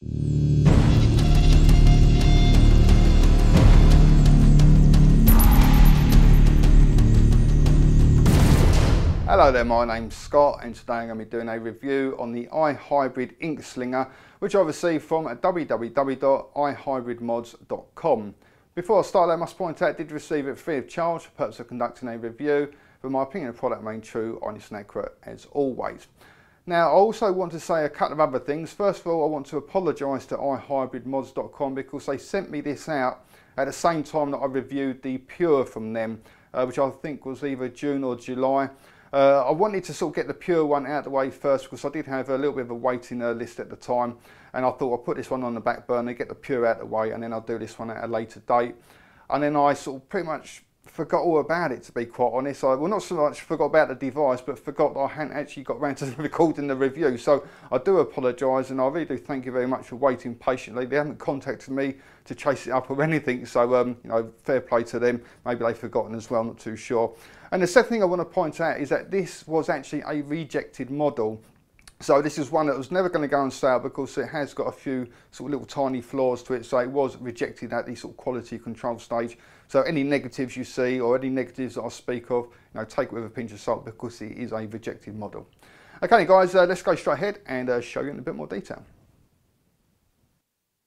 Hello there, my name's Scott and today I'm going to be doing a review on the Ihybrid ink slinger, which I received from www.ihybridmods.com. Before I start, I must point out I did receive it free of charge for the purpose of conducting a review, but my opinion of the product remains true, honest and accurate as always. Now I also want to say a couple of other things. First of all, I want to apologise to ihybridmods.com because they sent me this out at the same time that I reviewed the Pure from them, which I think was either June or July. I wanted to sort of get the Pure one out of the way first because I did have a little bit of a waiting list at the time, and I thought I'll put this one on the back burner, get the Pure out of the way, and then I'll do this one at a later date. And then I sort of pretty much forgot all about it, to be quite honest. Well, not so much forgot about the device, but forgot that I hadn't actually got around to recording the review. So I do apologise, and I really do thank you very much for waiting patiently. They haven't contacted me to chase it up or anything, so you know, fair play to them. Maybe they've forgotten as well, not too sure. And the second thing I want to point out is that this was actually a rejected model. So this is one that was never going to go on sale because it has got a few sort of little tiny flaws to it. So it was rejected at the sort of quality control stage. So any negatives you see or any negatives that I speak of, you know, take it with a pinch of salt because it is a rejected model. Okay guys, let's go straight ahead and show you in a bit more detail.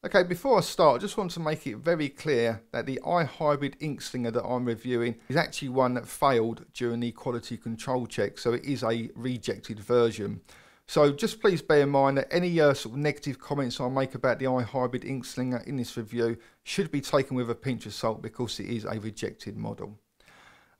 Okay, before I start, I just want to make it very clear that the Ihybrid ink slinger that I'm reviewing is actually one that failed during the quality control check. So it is a rejected version. So just please bear in mind that any sort of negative comments I make about the Ihybrid ink slinger in this review should be taken with a pinch of salt because it is a rejected model.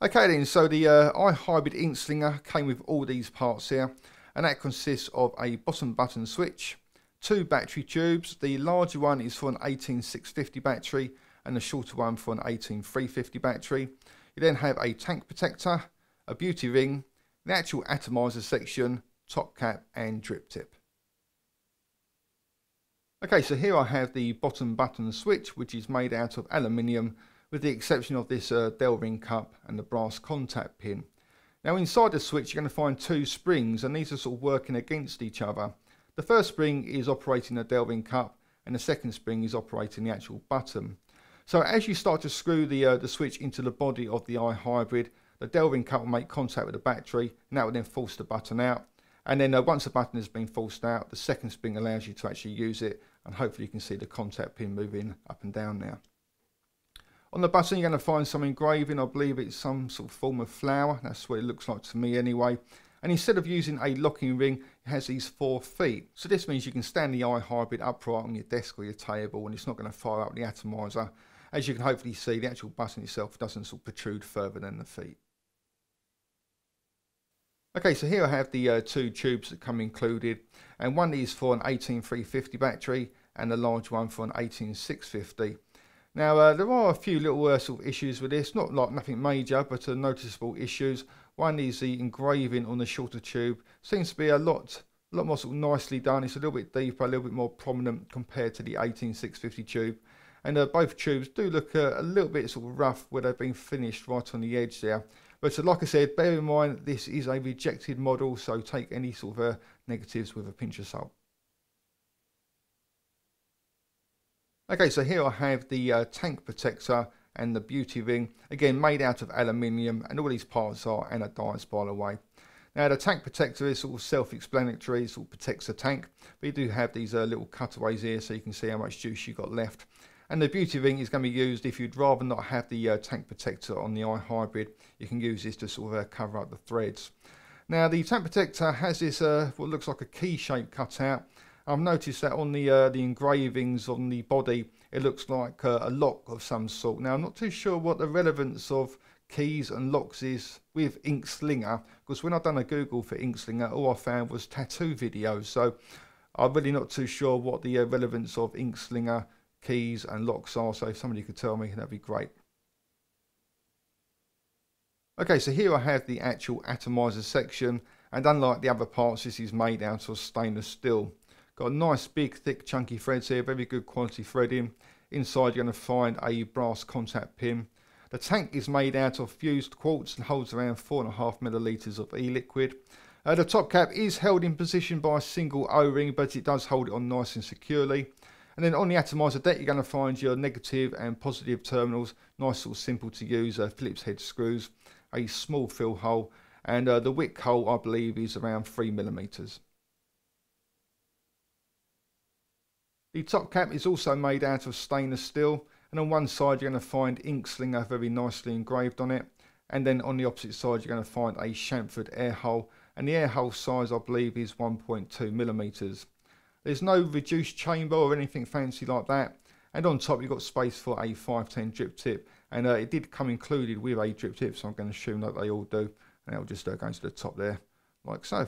Okay then, so the Ihybrid ink slinger came with all these parts here, and that consists of a bottom button switch, two battery tubes. The larger one is for an 18650 battery and the shorter one for an 18350 battery. You then have a tank protector, a beauty ring, the actual atomizer section, top cap and drip tip. Okay, so here I have the bottom button switch, which is made out of aluminium with the exception of this Delring cup and the brass contact pin. Now inside the switch you're going to find two springs, and these are sort of working against each other. The first spring is operating the Delring cup and the second spring is operating the actual button. So as you start to screw the switch into the body of the Ihybrid, the Delring cup will make contact with the battery and that will then force the button out. And then once the button has been forced out, the second spring allows you to actually use it, and hopefully you can see the contact pin moving up and down now. On the button you're going to find some engraving. I believe it's some sort of form of flower. That's what it looks like to me anyway. And instead of using a locking ring, it has these 4 feet. So this means you can stand the Ihybrid upright on your desk or your table and it's not going to fire up the atomizer. As you can hopefully see, the actual button itself doesn't sort of protrude further than the feet. Okay, so here I have the two tubes that come included, and one is for an 18350 battery and the large one for an 18650. Now there are a few little sort of issues with this, not like nothing major, but noticeable issues. One is the engraving on the shorter tube seems to be a lot more sort of nicely done. It's a little bit deeper, a little bit more prominent compared to the 18650 tube, and both tubes do look a little bit sort of rough where they've been finished right on the edge there. But like I said, bear in mind this is a rejected model, so take any sort of negatives with a pinch of salt. Okay, so here I have the tank protector and the beauty ring, again made out of aluminium, and all these parts are anodized by the way. Now the tank protector is sort of self-explanatory, it sort of protects the tank, but you do have these little cutaways here so you can see how much juice you got left. And the beauty ring is going to be used if you'd rather not have the tank protector on the Ihybrid. You can use this to sort of cover up the threads. Now the tank protector has this what looks like a key shape cut out. I've noticed that on the engravings on the body it looks like a lock of some sort. Now I'm not too sure what the relevance of keys and locks is with ink slinger, because when I've done a Google for ink slinger all I found was tattoo videos, so I'm really not too sure what the relevance of ink slinger keys and locks are, so if somebody could tell me that'd be great. Okay, so here I have the actual atomizer section, and unlike the other parts this is made out of stainless steel. Got a nice big thick chunky threads here, very good quality threading. Inside you're going to find a brass contact pin. The tank is made out of fused quartz and holds around 4.5 millilitres of e-liquid. The top cap is held in position by a single O-ring, but it does hold it on nice and securely. And then on the atomizer deck, you're going to find your negative and positive terminals, nice sort of simple to use, Phillips head screws, a small fill hole, and the wick hole I believe is around 3mm. The top cap is also made out of stainless steel, and on one side you're going to find ink Slinger very nicely engraved on it, and then on the opposite side you're going to find a chamfered air hole, and the air hole size I believe is 1.2mm. There's no reduced chamber or anything fancy like that, and on top you've got space for a 510 drip tip, and it did come included with a drip tip, so I'm going to assume that they all do, and it'll just go to the top there like so.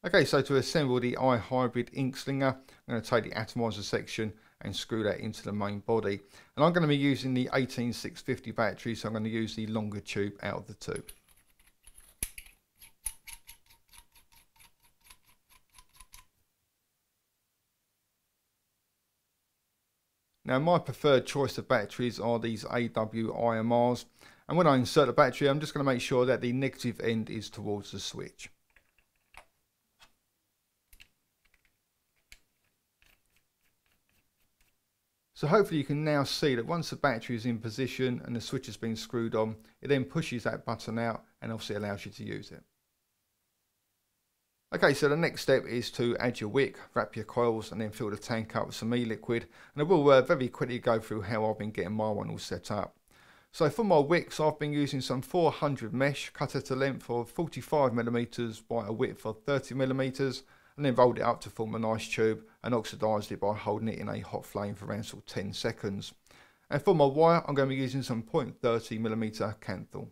Okay, so to assemble the Ihybrid ink Slinger, I'm going to take the atomizer section and screw that into the main body. And I'm going to be using the 18650 battery, so I'm going to use the longer tube out of the two. Now my preferred choice of batteries are these AWIMRs, and when I insert the battery I'm just going to make sure that the negative end is towards the switch. So hopefully you can now see that once the battery is in position and the switch has been screwed on, it then pushes that button out and obviously allows you to use it. Okay, so the next step is to add your wick, wrap your coils and then fill the tank up with some e-liquid. And I will very quickly go through how I've been getting my one all set up. So for my wicks I've been using some 400 mesh cut at a length of 45mm by a width of 30mm. And then rolled it up to form a nice tube and oxidised it by holding it in a hot flame for around sort of 10 seconds. And for my wire I'm going to be using some 0.30mm Kanthal.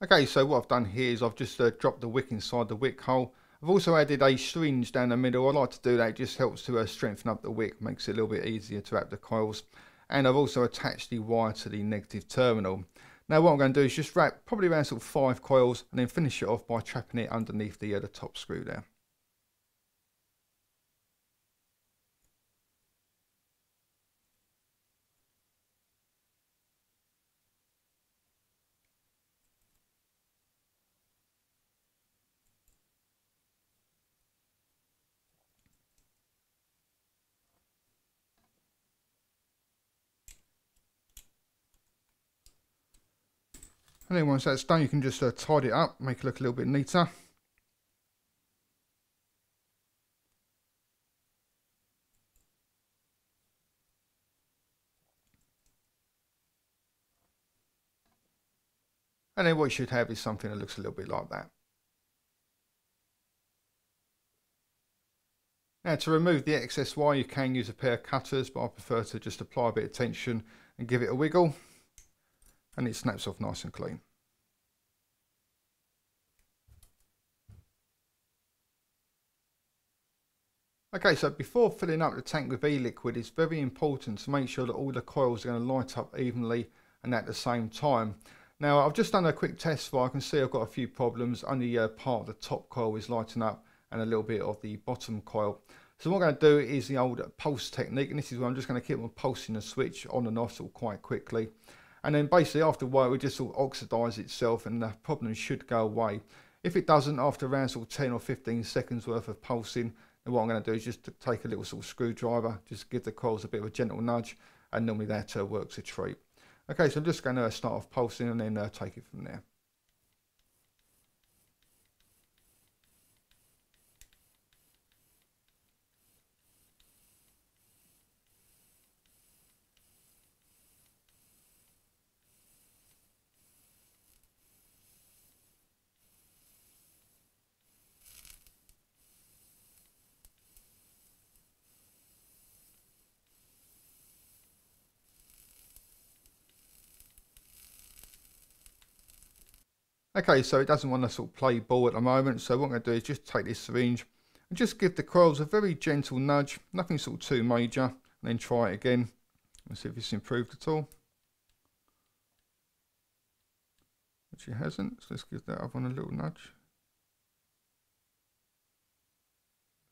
Okay, so what I've done here is I've just dropped the wick inside the wick hole. I've also added a syringe down the middle. I like to do that, it just helps to strengthen up the wick, makes it a little bit easier to wrap the coils. And I've also attached the wire to the negative terminal. Now what I'm going to do is just wrap probably around sort of 5 coils and then finish it off by trapping it underneath the top screw there. And then once that's done you can just tidy it up, make it look a little bit neater. And then what you should have is something that looks a little bit like that. Now to remove the excess wire you can use a pair of cutters, but I prefer to just apply a bit of tension and give it a wiggle, and it snaps off nice and clean. Okay, so before filling up the tank with e-liquid, it's very important to make sure that all the coils are going to light up evenly and at the same time. Now I've just done a quick test fire. I can see I've got a few problems. Only part of the top coil is lighting up and a little bit of the bottom coil. So what I'm going to do is the old pulse technique, and this is where I'm just going to keep on pulsing the switch on and off sort of quite quickly. And then basically after a while it will just sort of oxidise itself and the problem should go away. If it doesn't, after around sort of 10 or 15 seconds worth of pulsing, then what I'm going to do is just take a little sort of screwdriver, just give the coils a bit of a gentle nudge, and normally that works a treat. Okay, so I'm just going to start off pulsing and then take it from there. Okay, so it doesn't want to sort of play ball at the moment, so what I'm going to do is just take this syringe and just give the coils a very gentle nudge, nothing sort of too major, and then try it again and see if it's improved at all. Which it hasn't, so let's give that other one a little nudge.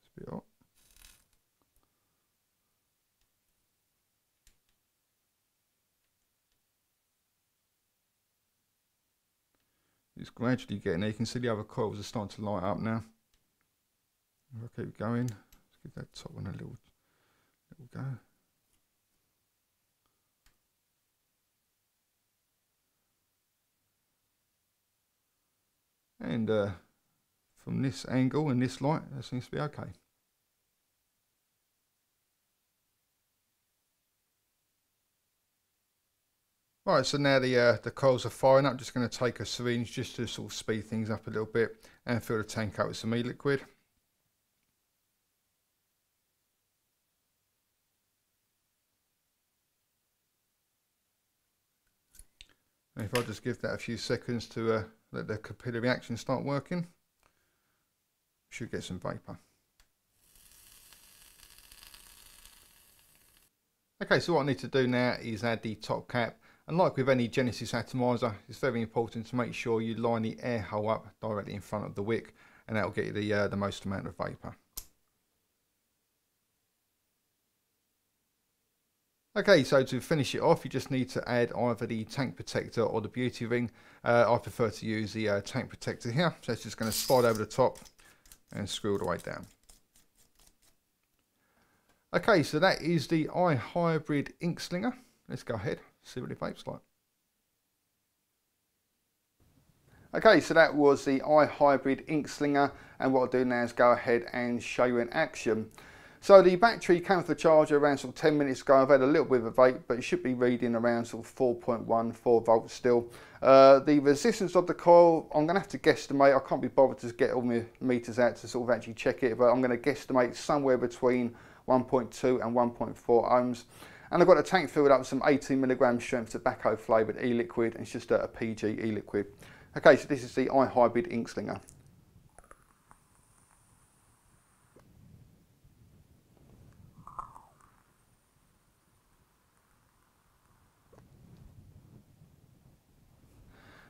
It's a bit hot. It's gradually getting there. You can see the other coils are starting to light up now. If I keep going, let's give that top one a little go. And from this angle and this light, that seems to be okay. Right, so now the coils are firing up. I'm just going to take a syringe just to sort of speed things up a little bit and fill the tank up with some e-liquid. And if I just give that a few seconds to let the capillary action start working, we should get some vapour. Okay, so what I need to do now is add the top cap. And like with any Genesis atomizer, it's very important to make sure you line the air hole up directly in front of the wick, and that will get you the most amount of vapour. Okay, so to finish it off, you just need to add either the tank protector or the beauty ring. I prefer to use the tank protector here, so it's just going to slide over the top and screw all the way down. Okay, so that is the Ihybrid ink slinger. Let's go ahead, see what it vapes like. Okay, so that was the Ihybrid ink slinger, and what I'll do now is go ahead and show you in action. So the battery came with the charger around sort of 10 minutes ago. I've had a little bit of a vape, but it should be reading around sort of 4.14 volts still. The resistance of the coil, I'm going to have to guesstimate. I can't be bothered to get all my meters out to sort of actually check it, but I'm going to guesstimate somewhere between 1.2 and 1.4 ohms. And I've got a tank filled up with some 18 milligram strength tobacco flavoured e-liquid, and it's just a PG e-liquid. Okay, so this is the Ihybrid ink slinger.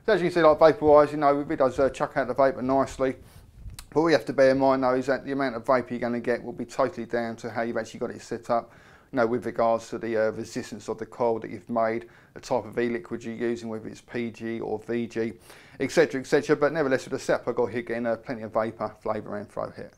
So as you can see, like vapor-wise, you know, it does chuck out the vapour nicely. But what you have to bear in mind though is that the amount of vapour you're going to get will be totally down to how you've actually got it set up. You know, with regards to the resistance of the coil that you've made, the type of e-liquid you're using, whether it's PG or VG, etc, etc. But nevertheless, with the setup I've got here, getting plenty of vapour, flavour and flow here.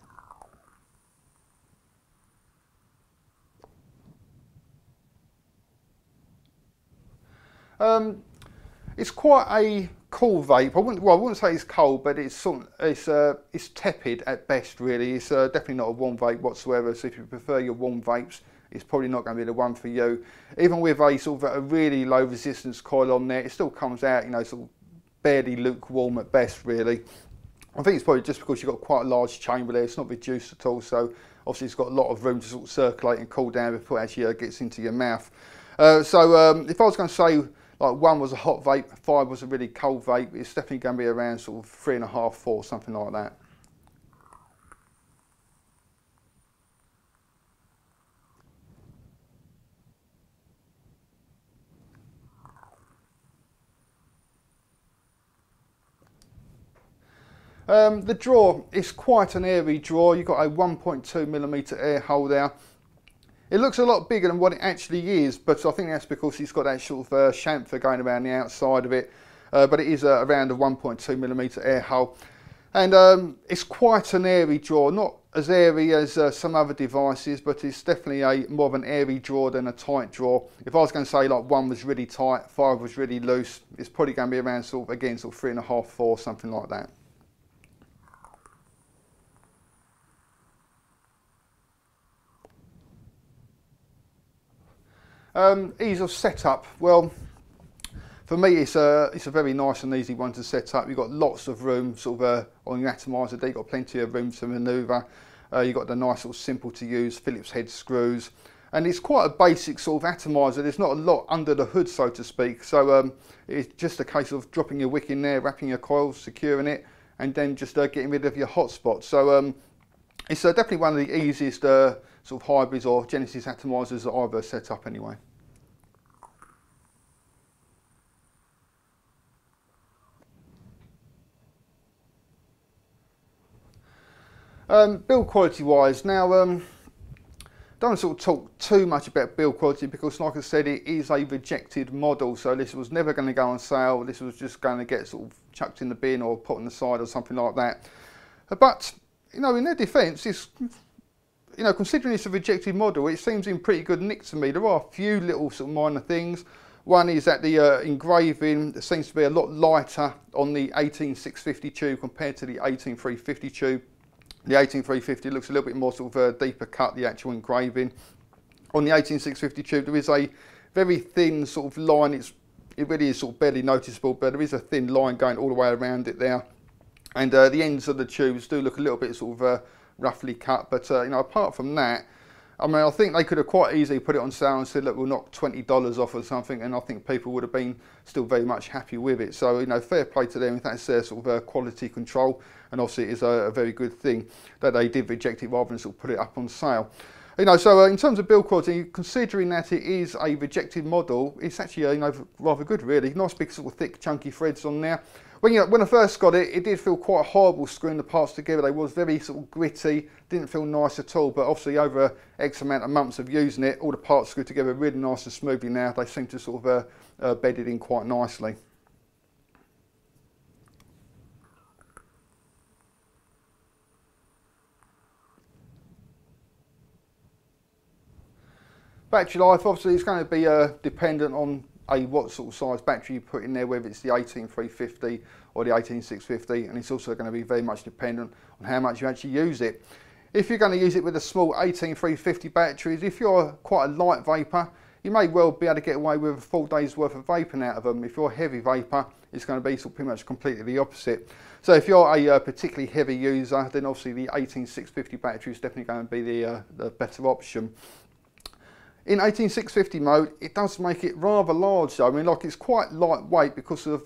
It's quite a cool vape. I wouldn't say it's cold, but it's tepid at best, really. It's definitely not a warm vape whatsoever. So if you prefer your warm vapes, it's probably not going to be the one for you. Even with a sort of a really low resistance coil on there, it still comes out, you know, sort of barely lukewarm at best, really. I think it's probably just because you've got quite a large chamber there. It's not reduced at all, so obviously it's got a lot of room to sort of circulate and cool down before it actually gets into your mouth. If I was going to say, like 1 was a hot vape, 5 was a really cold vape, it's definitely going to be around sort of 3.5, 4, something like that. The draw is quite an airy draw. You've got a 1.2mm air hole there. It looks a lot bigger than what it actually is, but I think that's because it's got that sort of chamfer going around the outside of it. But it is around a 1.2mm air hole. And it's quite an airy draw, not as airy as some other devices, but it's definitely more of an airy draw than a tight draw. If I was going to say like 1 was really tight, 5 was really loose, it's probably going to be around sort of, again, sort of 3.5, 4, something like that. Ease of setup. Well, for me, it's a very nice and easy one to set up. You've got lots of room, sort of on your atomizer there. You've got plenty of room to manoeuvre. You've got the nice, sort of simple to use Phillips head screws, and it's quite a basic sort of atomizer. There's not a lot under the hood, so to speak. So it's just a case of dropping your wick in there, wrapping your coils, securing it, and then just getting rid of your hotspot. So it's definitely one of the easiest sort of hybrids or Genesis atomizers that I've set up anyway. Build quality wise, now don't sort of talk too much about build quality because, like I said, it is a rejected model, so this was never going to go on sale. This was just going to get sort of chucked in the bin or put on the side or something like that. But in their defence, it's, considering it's a rejected model, it seems in pretty good nick to me. There are a few little sort of minor things. One is that the engraving seems to be a lot lighter on the 18650 tube compared to the 18350 tube. The 18350 looks a little bit more sort of deeper cut, the actual engraving. On the 18650 tube there is a very thin sort of line, it really is sort of barely noticeable, but there is a thin line going all the way around it there. And the ends of the tubes do look a little bit sort of roughly cut, but apart from that, I mean, I think they could have quite easily put it on sale and said, look, we'll knock $20 off or something, and I think people would have been still very much happy with it. So, fair play to them if that's their sort of quality control, and obviously it is a very good thing that they did reject it rather than sort of put it up on sale. So in terms of build quality, considering that it is a rejected model, it's actually rather good really. Nice big sort of thick chunky threads on there. When I first got it, it did feel quite horrible screwing the parts together. They was very sort of gritty, didn't feel nice at all, but obviously over X amount of months of using it, all the parts screwed together really nice and smoothly now. They seem to sort of bedded in quite nicely. Battery life, obviously, is going to be dependent on what sort of size battery you put in there, whether it's the 18350 or the 18650, and it's also going to be very much dependent on how much you actually use it. If you're going to use it with a small 18350 batteries, if you're quite a light vapor, you may well be able to get away with a full day's worth of vaping out of them. If you're a heavy vapor, it's going to be sort of pretty much completely the opposite. So if you're a particularly heavy user, then obviously the 18650 battery is definitely going to be the better option. In 18650 mode, it does make it rather large though. I mean, like, it's quite lightweight because of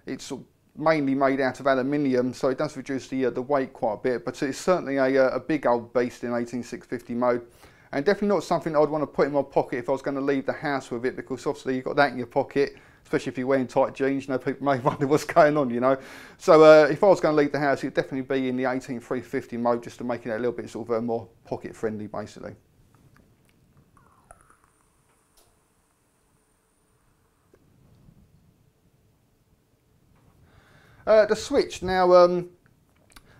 it's sort of mainly made out of aluminium, so it does reduce the weight quite a bit, but it's certainly a big old beast in 18650 mode, and definitely not something I'd want to put in my pocket if I was going to leave the house with it, because obviously you've got that in your pocket, especially if you're wearing tight jeans, people may wonder what's going on, So if I was going to leave the house, it'd definitely be in the 18350 mode, just to make it a little bit sort of more pocket friendly basically. The switch now,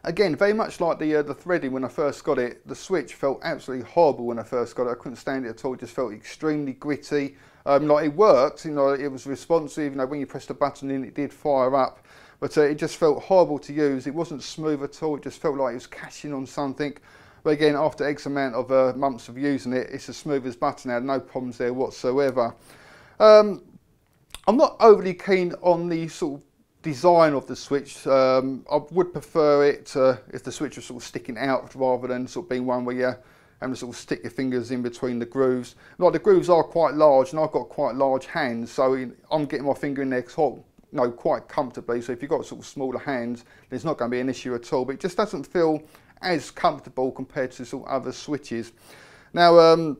again, very much like the threading when I first got it. The switch felt absolutely horrible when I first got it. I couldn't stand it at all. It just felt extremely gritty. Like, it worked, it was responsive. When you pressed the button in, it did fire up, but it just felt horrible to use. It wasn't smooth at all. It just felt like it was catching on something. But again, after X amount of months of using it, it's as smooth as butter now. No problems there whatsoever. I'm not overly keen on the sort of design of the switch. I would prefer it if the switch was sort of sticking out rather than sort of being one where you're having to sort of stick your fingers in between the grooves. Like, the grooves are quite large, and I've got quite large hands, so I'm getting my finger in there quite comfortably. So if you've got sort of smaller hands, there's not going to be an issue at all. But it just doesn't feel as comfortable compared to sort of other switches. Now,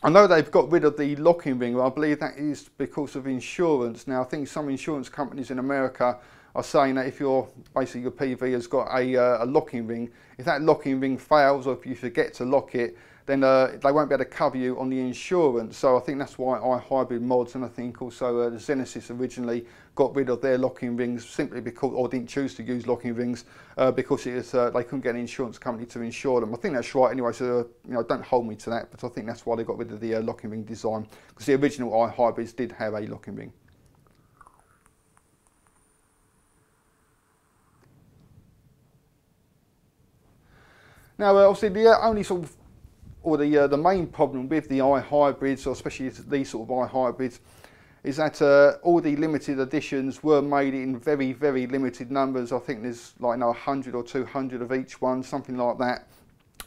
I know they've got rid of the locking ring, but I believe that is because of insurance. Now, I think some insurance companies in America are saying that if your PV has got a locking ring, if that locking ring fails, or if you forget to lock it, then they won't be able to cover you on the insurance. So I think that's why Ihybrid mods, and I think also the Genesis originally got rid of their locking rings simply because, or didn't choose to use locking rings because it is, they couldn't get an insurance company to insure them. I think that's right anyway, so don't hold me to that, but I think that's why they got rid of the locking ring design, because the original Ihybrids did have a locking ring. Now, obviously, the only sort of, or the main problem with the Ihybrids, or especially these sort of Ihybrids, is that all the limited editions were made in very, very limited numbers. I think there's like 100 or 200 of each one, something like that.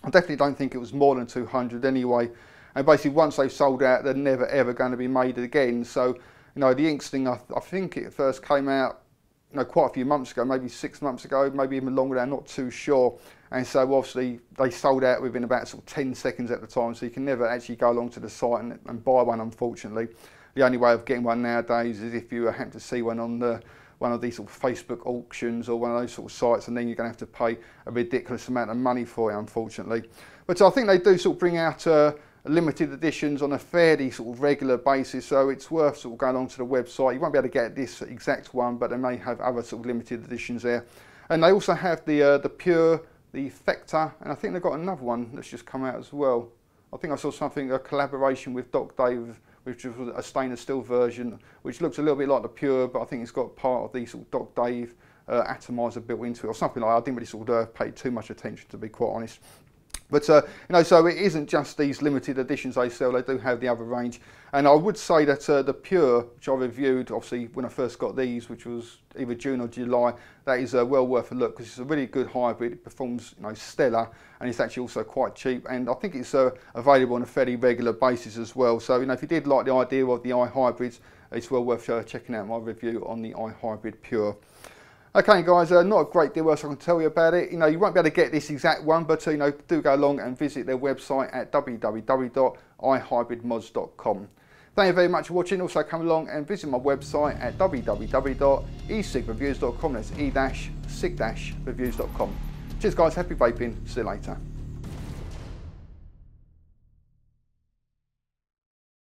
I definitely don't think it was more than 200 anyway. And basically, once they've sold out, they're never ever going to be made again. So, the Inks thing, I think it first came out, quite a few months ago, maybe 6 months ago, maybe even longer than, I'm not too sure. And so obviously they sold out within about sort of 10 seconds at the time, so you can never actually go along to the site and buy one, unfortunately. The only way of getting one nowadays is if you happen to see one on one of these sort of Facebook auctions or one of those sort of sites, and then you're going to have to pay a ridiculous amount of money for it, unfortunately. But I think they do sort of bring out limited editions on a fairly sort of regular basis, so it's worth sort of going onto the website. You won't be able to get this exact one, but they may have other sort of limited editions there. And they also have the Pure, the Effector, and I think they've got another one that's just come out as well. I think I saw something, a collaboration with Doc Dave, which was a stainless steel version, which looks a little bit like the Pure, but I think it's got part of the sort of Doc Dave atomizer built into it or something like that. I didn't really sort of pay too much attention, to be quite honest. But you know, so it isn't just these limited editions they sell, they do have the other range. And I would say that the Pure, which I reviewed obviously when I first got these, which was either June or July, that is well worth a look, because it's a really good hybrid. It performs, you know, stellar, and it's actually also quite cheap, and I think it's available on a fairly regular basis as well. So, you know, if you did like the idea of the iHybrids, it's well worth checking out my review on the iHybrid Pure. Okay guys, not a great deal else I can tell you about it. You know, you won't be able to get this exact one, but you know, do go along and visit their website at www.ihybridmods.com. Thank you very much for watching. Also come along and visit my website at www.e-cig-reviews.com. That's e-cig-reviews.com. Cheers guys, happy vaping. See you later.